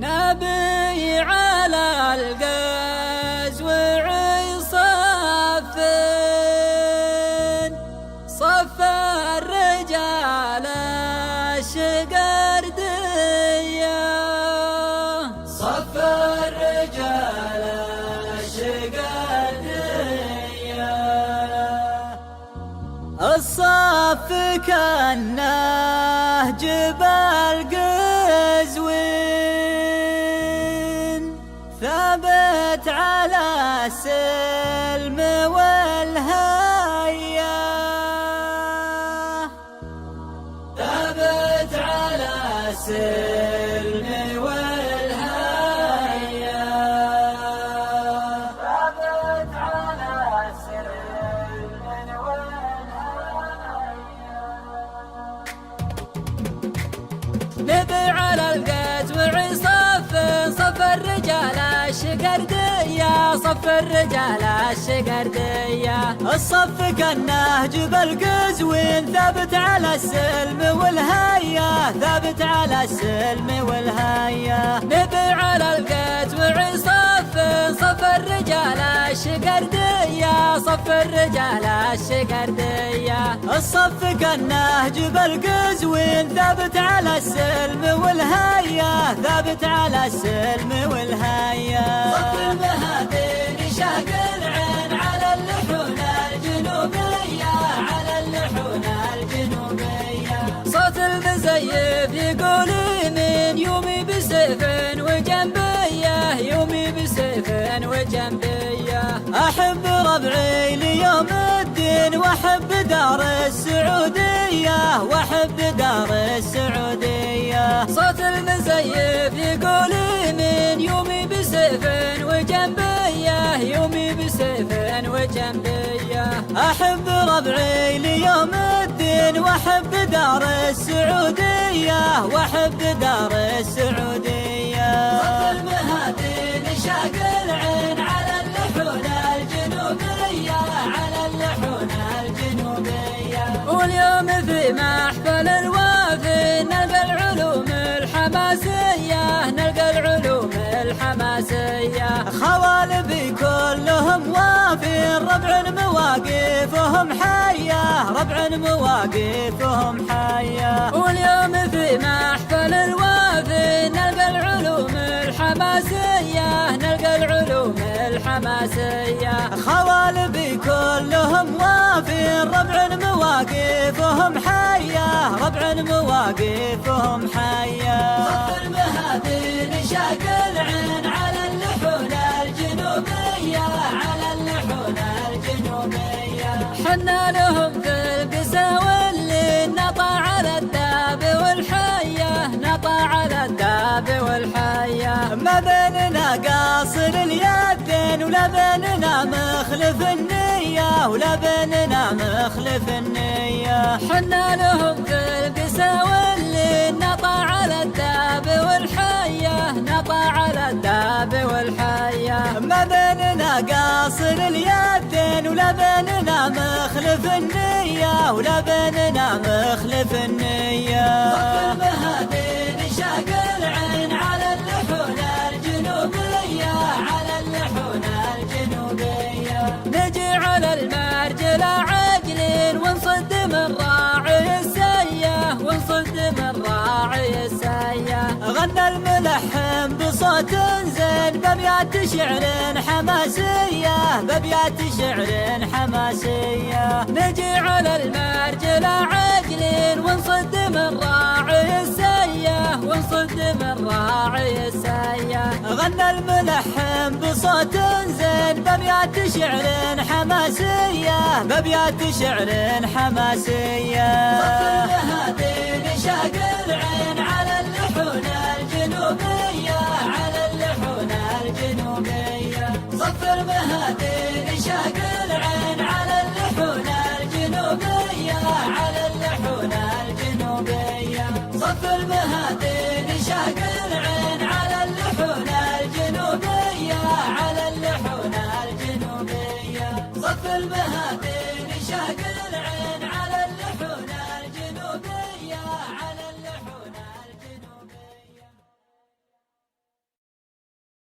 نبي على الغزو عصف صف الرجال الشقردية صف الرجال الشقردية الصف كأنه جبال قزوين ثابت على السلم والهيا ثابت على السلم والهيا ثابت على السلم والهيا نبي على الغزو عصف صف الرجال الشقردية صف الرجال الشقردية الصف كأنه جبل قزوين ثابت على السلم والهيا ثابت على السلم والهيا نبي على الغزو عصف صف الرجال الشقردية صف الرجال الشقردية الصف كأنه جبل قزوين ثابت على السلم والهيا ثابت على السلم والهيا صف المهادين شاق العين على اللحون الجنوبية على اللحون الجنوبية صوت المزيف يقول يمين يومي بسيف وجنبيه يومي بسيف وجنبيه أحب ربعي ليوم الدين وأحب دار السعودية وأحب دار السعودية صوت المزيف يقول يمين يومي بسيف وجنبيه يومي بسيف وجنبيه أحب ربعي ليوم الدين وأحب دار السعودية وأحب دار السعودية صف المهادين شاق العين على اللحون الجنوبية على اللحون الجنوبية واليوم في محفل الوافي نلقى العلوم الحماسية نلقى العلوم الحماسية خوالبي كلهم وافين ربع مواقفهم حية ربع مواقفهم حية واليوم في محفل الوافي نلقى العلوم الحماسية نلقى العلوم الحماسية خوالبي كلهم وافين ربع مواقفهم حية ربع مواقفهم حية صف المهادين شاق العين على اللحون الجنوبية على اللحون الجنوبية حنا لهم في القسا واللي نطع على الداب والحية نطع على الداب والحية ما بيننا قاصر اليدين ولا بيننا مخلف النية ولا بيننا مخلف النية حنا لهم في القسا واللي نطع على الداب والحية نطع على الداب والحية ما بيننا قاصر اليدين ولا بيننا مخلف النية ولا بيننا مخلف النية صف المهادين شاق العين على اللحون الجنوبية على اللحون الجنوبية نجي على المرجل عاجلين ونصد من راعي السية ونصد من راعي السية غنى الملحن بصوت زين بأبيات شعر حماسية بأبيات شعر حماسية نجي على المرجل عاجلين ونصد من راعي السية ونصد من راعي السية غنى الملحن بصوت زين بأبيات شعر حماسية بأبيات شعر حماسية صف المهادين شاق العين على اللحون الجنوبية على اللحون الجنوبية صف المهادين شاق العين على اللحون الجنوبية على اللحون الجنوبية صف المهادين